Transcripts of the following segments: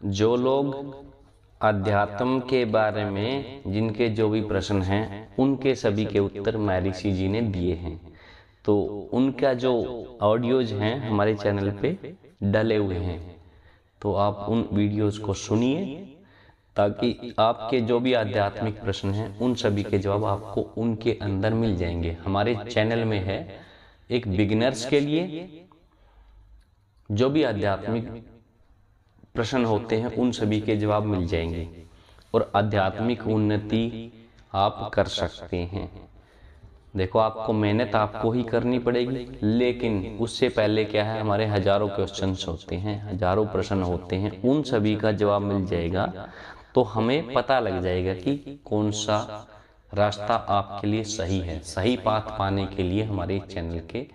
जो लोग अध्यात्म के बारे में जिनके जो भी प्रश्न हैं उनके सभी के उत्तर महर्षि जी ने दिए हैं। तो उनका जो ऑडियोज हैं हमारे चैनल पे डले हुए हैं, तो आप उन वीडियोस को सुनिए ताकि आपके जो भी आध्यात्मिक प्रश्न हैं उन सभी के जवाब आपको उनके अंदर मिल जाएंगे। हमारे चैनल में है एक बिगिनर्स के लिए जो भी आध्यात्मिक प्रश्न होते हैं उन सभी के जवाब मिल जाएंगे और आध्यात्मिक उन्नति आप कर सकते हैं। देखो, आपको मेहनत आपको ही करनी पड़ेगी, लेकिन उससे पहले क्या है, हमारे हजारों क्वेश्चंस होते हैं, हजारों प्रश्न होते हैं, उन सभी का जवाब मिल जाएगा। तो हमें पता लग जाएगा कि कौन सा रास्ता आपके लिए सही है। सही पाथ पाने के लिए हमारे चैनल के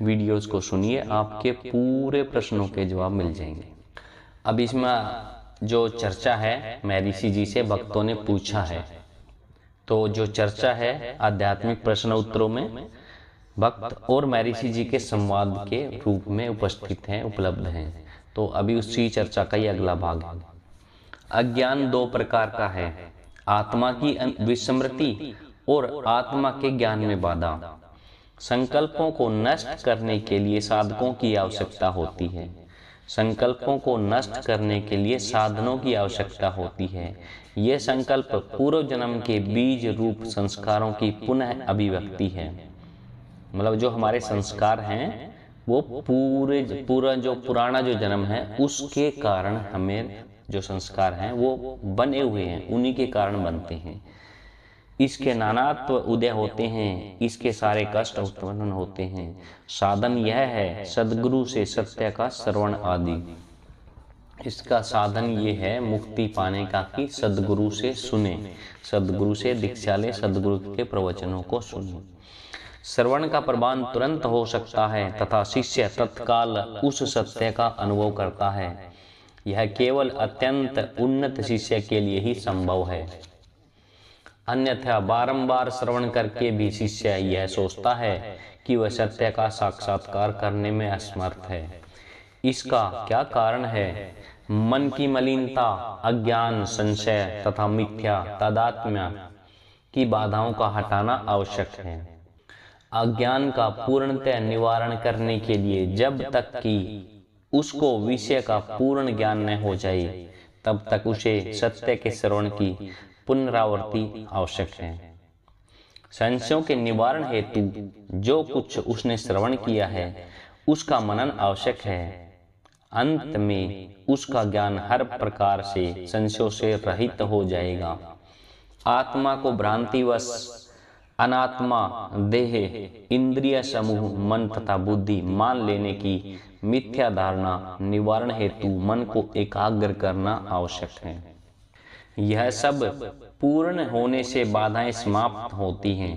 वीडियोस को सुनिए, आपके पूरे प्रश्नों के जवाब मिल जाएंगे। अब इसमें जो चर्चा है महर्षि जी से भक्तों ने पूछा है, तो जो चर्चा है आध्यात्मिक प्रश्न उत्तरों में भक्त और महर्षि जी के संवाद के रूप में उपस्थित हैं, उपलब्ध हैं। तो अभी उसी चर्चा का ही अगला भाग है। अज्ञान दो प्रकार का है, आत्मा की विस्मृति और आत्मा के ज्ञान में बाधा। संकल्पों को नष्ट करने के लिए साधकों की आवश्यकता होती है। संकल्पों को नष्ट करने के लिए साधनों की आवश्यकता होती है। ये संकल्प पूर्व जन्म के बीज रूप संस्कारों की पुनः अभिव्यक्ति है। मतलब जो हमारे संस्कार हैं वो पूरा जो पुराना जो जन्म है उसके कारण हमें जो संस्कार हैं वो बने हुए हैं, उन्हीं के कारण बनते हैं। इसके नानात्व उदय होते हैं, इसके सारे कष्ट उत्पन्न होते हैं। साधन यह है सद्गुरु से सत्य का श्रवण आदि। इसका साधन ये है मुक्ति पाने का कि सद्गुरु से सुने, सद्गुरु से दीक्षा ले, सद्गुरु के प्रवचनों को सुने। श्रवण का प्रमाण तुरंत हो सकता है तथा शिष्य तत्काल उस सत्य का अनुभव करता है। यह केवल अत्यंत उन्नत शिष्य के लिए ही संभव है, अन्यथा बारंबार श्रवण करके भी शिष्य यह सोचता है कि वह सत्य का साक्षात्कार करने में असमर्थ है। इसका क्या कारण है? मन की मलिनता, अज्ञान, संशय तथा मिथ्या तादात्म्य की बाधाओं का हटाना आवश्यक है। अज्ञान का पूर्णतः निवारण करने के लिए जब तक कि उसको विषय का पूर्ण ज्ञान न हो जाए तब तक उसे सत्य के श्रवण की पुनरावृत्ति आवश्यक है। संशयों के निवारण हेतु जो कुछ उसने श्रवण किया है उसका मनन आवश्यक है। अंत में उसका ज्ञान हर प्रकार से संशयों से रहित हो जाएगा। आत्मा को भ्रांतिवश अनात्मा, देह, इंद्रिय समूह, मन तथा बुद्धि मान लेने की मिथ्या धारणा निवारण हेतु मन को एकाग्र करना आवश्यक है। यह सब पूर्ण होने से बाधाएं समाप्त होती हैं।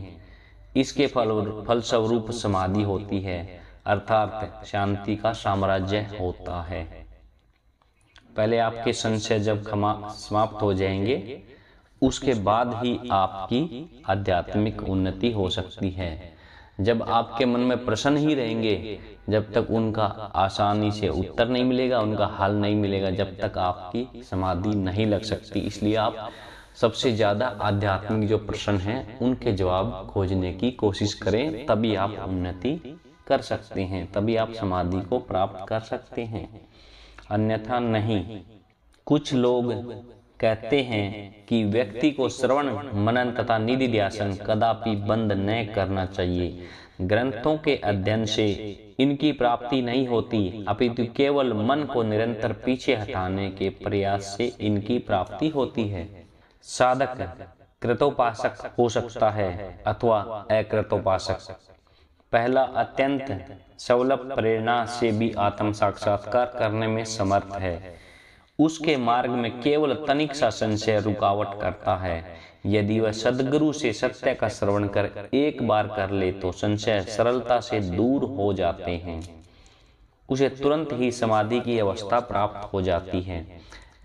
इसके फलस्वरूप समाधि होती है, अर्थात शांति का साम्राज्य होता है। पहले आपके संशय जब समाप्त हो जाएंगे उसके बाद ही आपकी आध्यात्मिक उन्नति हो सकती है। जब आपके मन में प्रश्न ही रहेंगे, जब तक उनका आसानी से उत्तर नहीं मिलेगा, उनका हल नहीं मिलेगा, जब तक आपकी समाधि नहीं लग सकती। इसलिए आप सबसे ज़्यादा आध्यात्मिक जो प्रश्न हैं उनके जवाब खोजने की कोशिश करें, तभी आप उन्नति कर सकते हैं, तभी आप समाधि को प्राप्त कर सकते हैं, अन्यथा नहीं। कुछ लोग कहते हैं कि व्यक्ति को श्रवण, मनन तथा निधिध्यासन कदापि बंद न करना चाहिए। ग्रंथों के अध्ययन से इनकी प्राप्ति नहीं होती, अपितु केवल मन को निरंतर पीछे हटाने के प्रयास से इनकी प्राप्ति होती है। साधक कृतोपासक हो सकता है अथवा अकृतोपासक। पहला अत्यंत सुलभ प्रेरणा से भी आत्म साक्षात्कार करने में समर्थ है। उसके मार्ग में केवल तनिक सा संशय रुकावट करता है। यदि वह सद्गुरु से सत्य का श्रवण कर एक बार कर ले तो संशय सरलता से दूर हो जाते हैं। उसे तुरंत ही समाधि की अवस्था प्राप्त हो जाती है।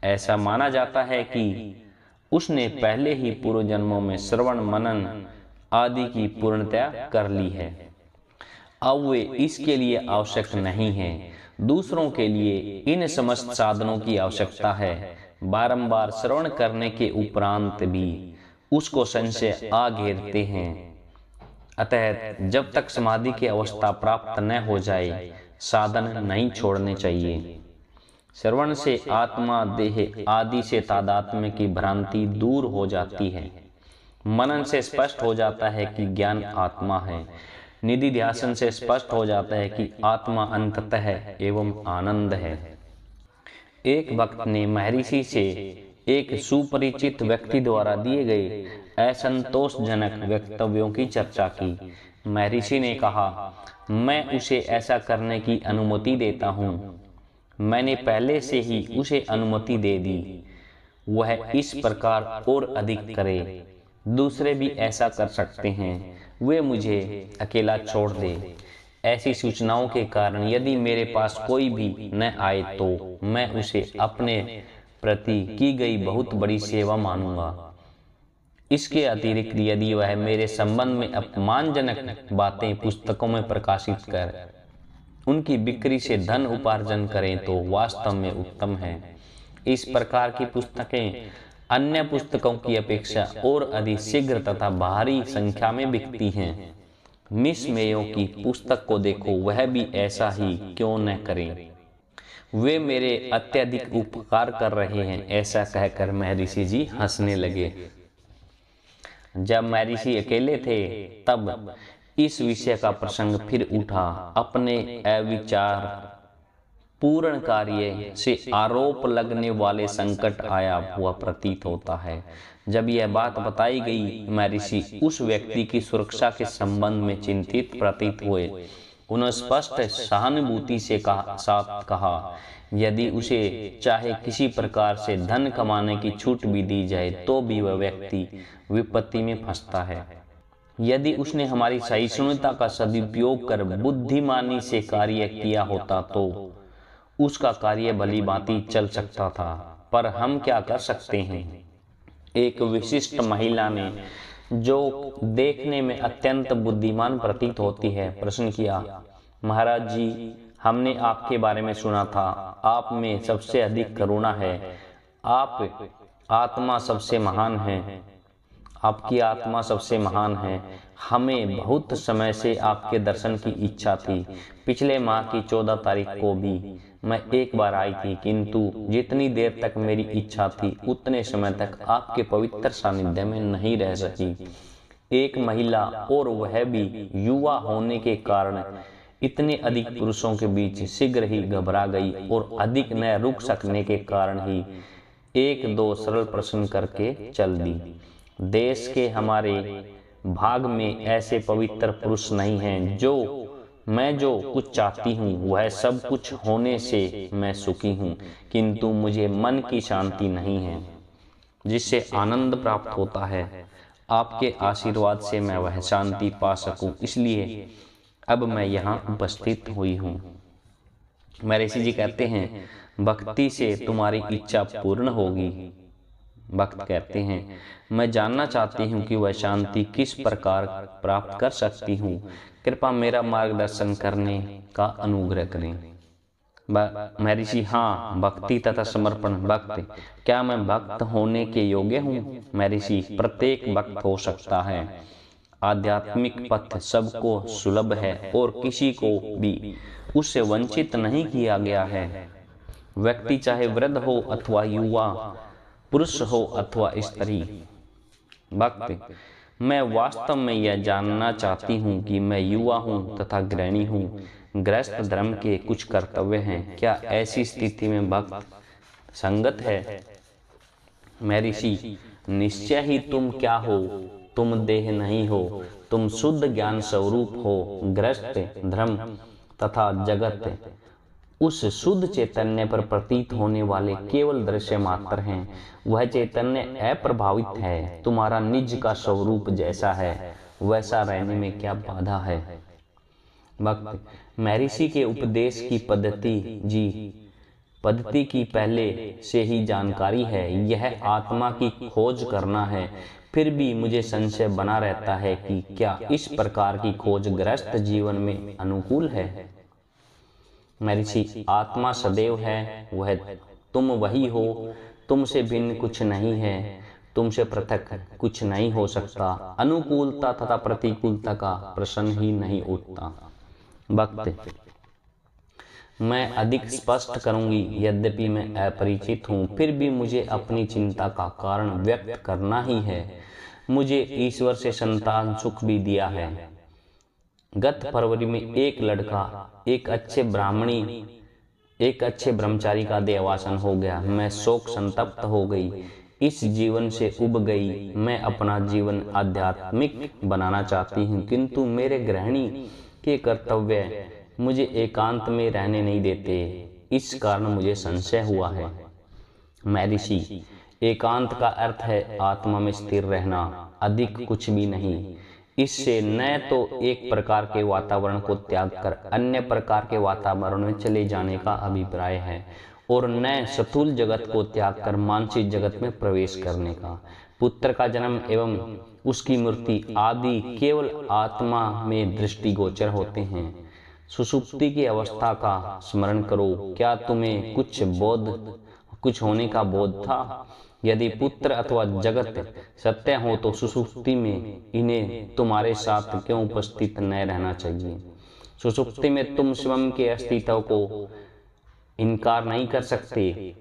ऐसा माना जाता है कि उसने पहले ही पूर्व जन्मों में श्रवण, मनन आदि की पूर्णता कर ली है। अब वे इसके लिए आवश्यक नहीं है। दूसरों के लिए इन समस्त साधनों की आवश्यकता है। बारंबार श्रवण करने के उपरांत भी उसको संशय आ घेरते हैं। अतः जब तक समाधि की अवस्था प्राप्त न हो जाए, साधन नहीं छोड़ने चाहिए। श्रवण से आत्मा देह आदि से तादात्म्य की भ्रांति दूर हो जाती है। मनन से स्पष्ट हो जाता है कि ज्ञान आत्मा है। निधि ध्यान से स्पष्ट हो जाता है कि आत्मा अंततः है एवं आनंद है। एक भक्त ने महर्षि से एक सुपरिचित व्यक्ति द्वारा दिए गए असंतोषजनक वक्तव्यों की चर्चा की। महर्षि ने कहा, मैं उसे ऐसा करने की अनुमति देता हूँ। मैंने पहले से ही उसे अनुमति दे दी। वह इस प्रकार और अधिक करे। दूसरे भी ऐसा कर सकते हैं। वे मुझे अकेला छोड़ दे। ऐसी सूचनाओं के कारण यदि मेरे पास कोई भी न आए तो मैं उसे अपने प्रति की गई बहुत बड़ी सेवा मानूंगा। इसके अतिरिक्त यदि वह मेरे संबंध में अपमानजनक बातें पुस्तकों में प्रकाशित कर उनकी बिक्री से धन उपार्जन करें तो वास्तव में उत्तम है। इस प्रकार की पुस्तकें अन्य पुस्तकों की अपेक्षा और अधिक शीघ्र तथा भारी संख्या में बिकती हैं। मिस मेयो की पुस्तक को देखो, वह भी ऐसा ही क्यों न करें। वे मेरे अत्यधिक उपकार कर रहे हैं। ऐसा कहकर महर्षि जी हंसने लगे। जब महर्षि अकेले थे तब इस विषय का प्रसंग फिर उठा। अपने अविचार पूर्ण कार्य से आरोप लगने वाले संकट आया हुआ प्रतीत होता है। जब यह बात बताई गई, महर्षि उस व्यक्ति की सुरक्षा के संबंध में चिंतित प्रतीत हुए। उन्होंने स्पष्ट सहानुभूति से साथ कहा, यदि उसे चाहे किसी प्रकार से धन कमाने की छूट भी दी जाए तो भी वह व्यक्ति विपत्ति में फंसता है। यदि उसने हमारी सहिष्णुता का सदुपयोग कर बुद्धिमानी से कार्य किया होता तो उसका कार्य भली भांति चल सकता था, पर हम क्या कर सकते हैं। एक विशिष्ट महिला ने, जो देखने में अत्यंत बुद्धिमान प्रतीत होती है, प्रश्न किया, महाराज जी, हमने आपके बारे में सुना था, आप में सबसे अधिक करुणा है, आप आत्मा सबसे महान है, आपकी आत्मा सबसे महान है। हमें बहुत समय से आपके दर्शन की इच्छा थी। पिछले माह की 14 तारीख को भी मैं एक बार आई थी, किंतु जितनी देर तक मेरी इच्छा थी उतने समय तक आपके पवित्र सानिध्य में नहीं रह सकी। एक महिला, और वह भी युवा होने के कारण, इतने अधिक पुरुषों के बीच शीघ्र ही घबरा गई और अधिक न रुक सकने के कारण ही एक दो सरल प्रश्न करके चल दी। देश के हमारे भाग में ऐसे पवित्र पुरुष नहीं हैं। मैं जो कुछ चाहती हूँ वह सब कुछ होने से मैं सुखी हूँ, किंतु मुझे मन की शांति नहीं है जिससे आनंद प्राप्त होता है। आपके आशीर्वाद से मैं वह शांति पा सकूं, इसलिए अब मैं यहाँ उपस्थित हुई हूँ। महर्षि जी कहते हैं, भक्ति से तुम्हारी इच्छा पूर्ण होगी। भक्त कहते हैं, मैं जानना चाहती हूँ कि वह शांति किस प्रकार प्राप्त कर सकती हूँ। कृपया मेरा मार्गदर्शन करने का अनुग्रह करें। महर्षि, हाँ, भक्ति तथा समर्पण। भक्त, क्या मैं भक्त होने के योग्य हूँ? महर्षि, प्रत्येक भक्त हो सकता है। आध्यात्मिक पथ सबको सुलभ है और किसी को भी उससे वंचित नहीं किया गया है। व्यक्ति चाहे वृद्ध हो अथवा युवा, पुरुष हो अथवा स्त्री। भक्त, मैं वास्तव में यह जानना चाहती हूँ कि मैं युवा हूँ तथा गृहिणी हूँ। गृहस्थ धर्म के कुछ कर्तव्य हैं। क्या ऐसी स्थिति में भक्त संगत है? महर्षि, निश्चय ही तुम क्या हो? तुम देह नहीं हो, तुम शुद्ध ज्ञान स्वरूप हो। गृहस्थ धर्म तथा जगत उस शुद्ध चैतन्य पर प्रतीत होने वाले केवल दृश्य मात्र हैं। वह चैतन्य अप्रभावित है। तुम्हारा निज का स्वरूप जैसा है वैसा रहने में क्या बाधा है? भक्त, महर्षि के उपदेश की पद्धति की पहले से ही जानकारी है। यह आत्मा की खोज करना है। फिर भी मुझे संशय बना रहता है कि क्या इस प्रकार की खोज गृहस्थ जीवन में अनुकूल है। महर्षि आत्मा सदैव है, वह तुम वही हो, तुमसे भिन्न कुछ नहीं है, तुमसे पृथक कुछ नहीं हो सकता। अनुकूलता तथा प्रतिकूलता का प्रश्न ही नहीं उठता। भक्त, मैं अधिक स्पष्ट करूंगी, यद्यपि मैं अपरिचित हूँ, फिर भी मुझे अपनी चिंता का कारण व्यक्त करना ही है। मुझे ईश्वर से संतान सुख भी दिया है। गत फरवरी में एक लड़का एक अच्छे ब्रह्मचारी का देहावसान हो गया। मैं शोक संतप्त हो गई, इस जीवन से उब गई। मैं अपना जीवन आध्यात्मिक बनाना चाहती हूँ, किंतु मेरे गृहिणी के कर्तव्य मुझे एकांत में रहने नहीं देते। इस कारण मुझे संशय हुआ है। महर्षि, एकांत का अर्थ है आत्मा में स्थिर रहना, अधिक कुछ भी नहीं। इससे न तो एक प्रकार के वातावरण को त्याग कर अन्य प्रकार के वातावरण में चले जाने का अभिप्राय है, और न स्थूल जगत को त्याग कर मानसिक जगत में प्रवेश करने का। पुत्र का जन्म एवं उसकी मृत्यु आदि केवल आत्मा में दृष्टिगोचर होते हैं। सुषुप्ति की अवस्था का स्मरण करो। क्या तुम्हें कुछ होने का बोध था? यदि पुत्र अथवा जगत सत्य हो तो सुषुप्ति में इन्हें तुम्हारे साथ क्यों उपस्थित न रहना चाहिए? सुषुप्ति में तुम स्वयं के अस्तित्व को इनकार नहीं कर सकते।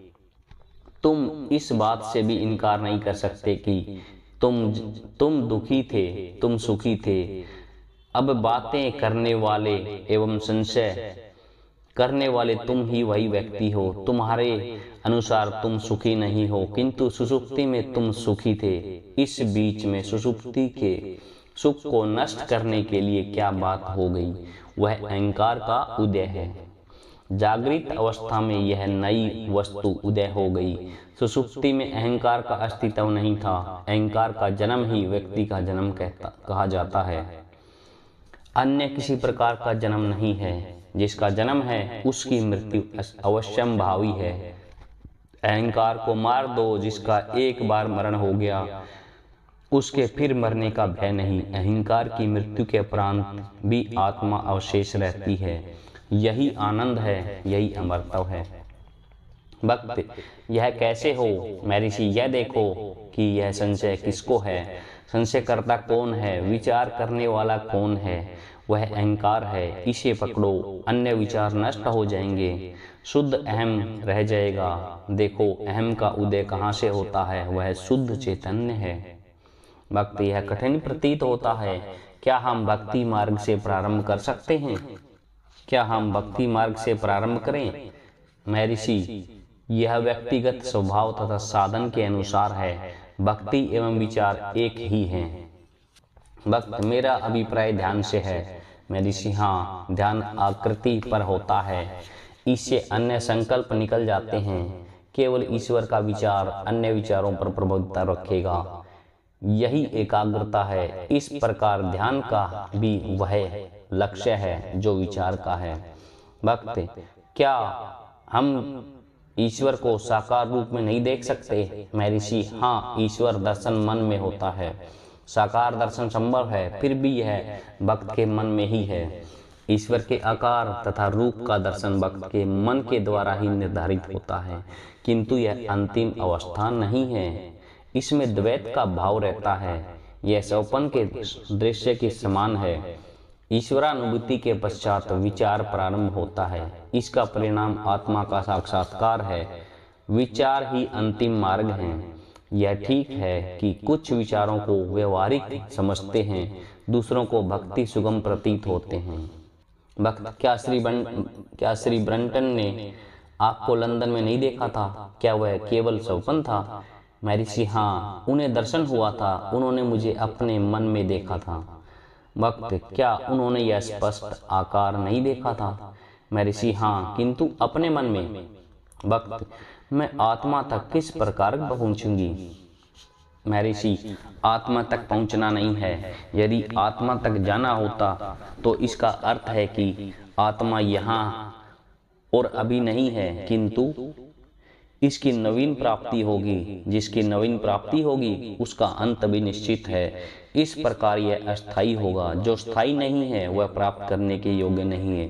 तुम इस बात से भी इनकार नहीं कर सकते कि तुम दुखी थे, तुम सुखी थे। अब बातें करने वाले एवं संशय करने वाले तुम ही वही व्यक्ति हो। तुम्हारे अनुसार तुम सुखी नहीं हो, किंतु सुषुप्ति में तुम सुखी थे। इस बीच में सुषुप्ति के सुख को नष्ट करने के लिए क्या बात हो गई? वह अहंकार का उदय है। जागृत अवस्था में यह नई वस्तु उदय हो गई। सुषुप्ति में अहंकार का अस्तित्व नहीं था। अहंकार का जन्म ही व्यक्ति का जन्म कहा जाता है, अन्य किसी प्रकार का जन्म नहीं है। जिसका जन्म है उसकी मृत्यु अवश्यंभावी है। अहंकार को मार दो, जिसका एक बार मरण हो गया उसके फिर मरने का भय नहीं। अहंकार की मृत्यु के उपरांत भी आत्मा अवशेष रहती है। यही आनंद है, यही अमरत्व है। भक्त, यह कैसे हो? महर्षि, यह देखो कि यह संशय किसको है। संशय करता कौन है? विचार करने वाला कौन है? वह अहंकार है। इसे पकड़ो, अन्य विचार नष्ट हो जाएंगे, शुद्ध अहम रह जाएगा। देखो, अहम का उदय कहाँ से होता है? वह शुद्ध चैतन्य है। भक्ति, यह कठिन प्रतीत होता है। क्या हम भक्ति मार्ग से प्रारंभ कर सकते हैं? क्या हम भक्ति मार्ग से प्रारंभ करें? महर्षि, यह व्यक्तिगत स्वभाव तथा साधन के अनुसार है। भक्ति एवं विचार एक ही हैं। भक्त, मेरा अभिप्राय ध्यान से है। महर्षि, हाँ, ध्यान आकृति पर होता है, इससे अन्य संकल्प निकल जाते हैं। केवल ईश्वर का विचार अन्य विचारों पर प्रभुत्व रखेगा, यही एकाग्रता है। इस प्रकार ध्यान का भी वह लक्ष्य है जो विचार का है। भक्त, क्या हम ईश्वर को साकार रूप में नहीं देख सकते? महर्षि, हाँ, ईश्वर दर्शन मन में होता है। साकार दर्शन संभव है, फिर भी यह भक्त के मन में ही है। ईश्वर के आकार तथा रूप का दर्शन भक्त के मन के द्वारा ही निर्धारित होता है, किंतु यह अंतिम अवस्था नहीं है। इसमें द्वैत का भाव रहता है। यह स्वप्न के दृश्य के समान है। ईश्वरानुभूति के पश्चात विचार प्रारंभ होता है। इसका परिणाम आत्मा का साक्षात्कार है। विचार ही अंतिम मार्ग है। यह ठीक है कि कुछ विचारों को व्यवहारिक समझते हैं, दूसरों को भक्ति सुगम प्रतीत होते हैं। भक्त, क्या श्री ब्रंटन ने आपको लंदन में नहीं देखा था? क्या वह केवल स्वप्न था? महर्षि, हाँ, उन्हें दर्शन हुआ था। उन्होंने मुझे अपने मन में देखा था। भक्त, क्या उन्होंने यह स्पष्ट आकार नहीं देखा था? महर्षि, हाँ, किंतु अपने मन में। भक्त, मैं आत्मा तक किस प्रकार पहुंचूंगी? महर्षि, आत्मा तक पहुंचना नहीं है। यदि आत्मा तक जाना होता तो इसका अर्थ है कि आत्मा यहाँ और अभी नहीं है, किंतु इसकी नवीन प्राप्ति होगी। जिसकी नवीन प्राप्ति होगी उसका अंत भी निश्चित है। इस प्रकार यह अस्थाई होगा। जो स्थायी नहीं है वह प्राप्त करने के योग्य नहीं है।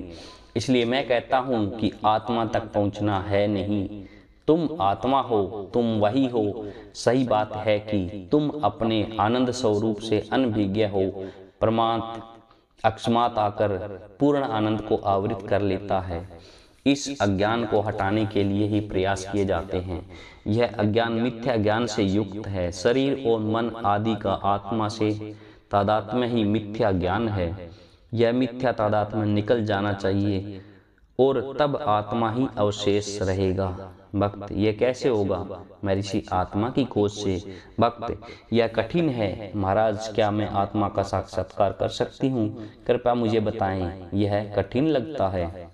इसलिए मैं कहता हूँ कि आत्मा तक पहुँचना है नहीं, तुम आत्मा हो, तुम वही हो। सही बात है कि तुम अपने आनंद स्वरूप से अनभिज्ञ हो। परमात्मा अकस्मात आकर पूर्ण आनंद को आवृत कर लेता है। इस अज्ञान को हटाने के लिए ही प्रयास किए जाते हैं। यह अज्ञान मिथ्या ज्ञान से युक्त है। शरीर और मन आदि का आत्मा से तादात्म्य ही मिथ्या ज्ञान है। यह मिथ्या तादात्म्य निकल जाना चाहिए और तब आत्मा ही अवशेष रहेगा। भक्त, यह कैसे होगा? महर्षि, आत्मा की खोज से। भक्त, यह कठिन है महाराज, क्या मैं आत्मा का साक्षात्कार कर सकती हूँ? कृपया मुझे बताएं, यह कठिन लगता है।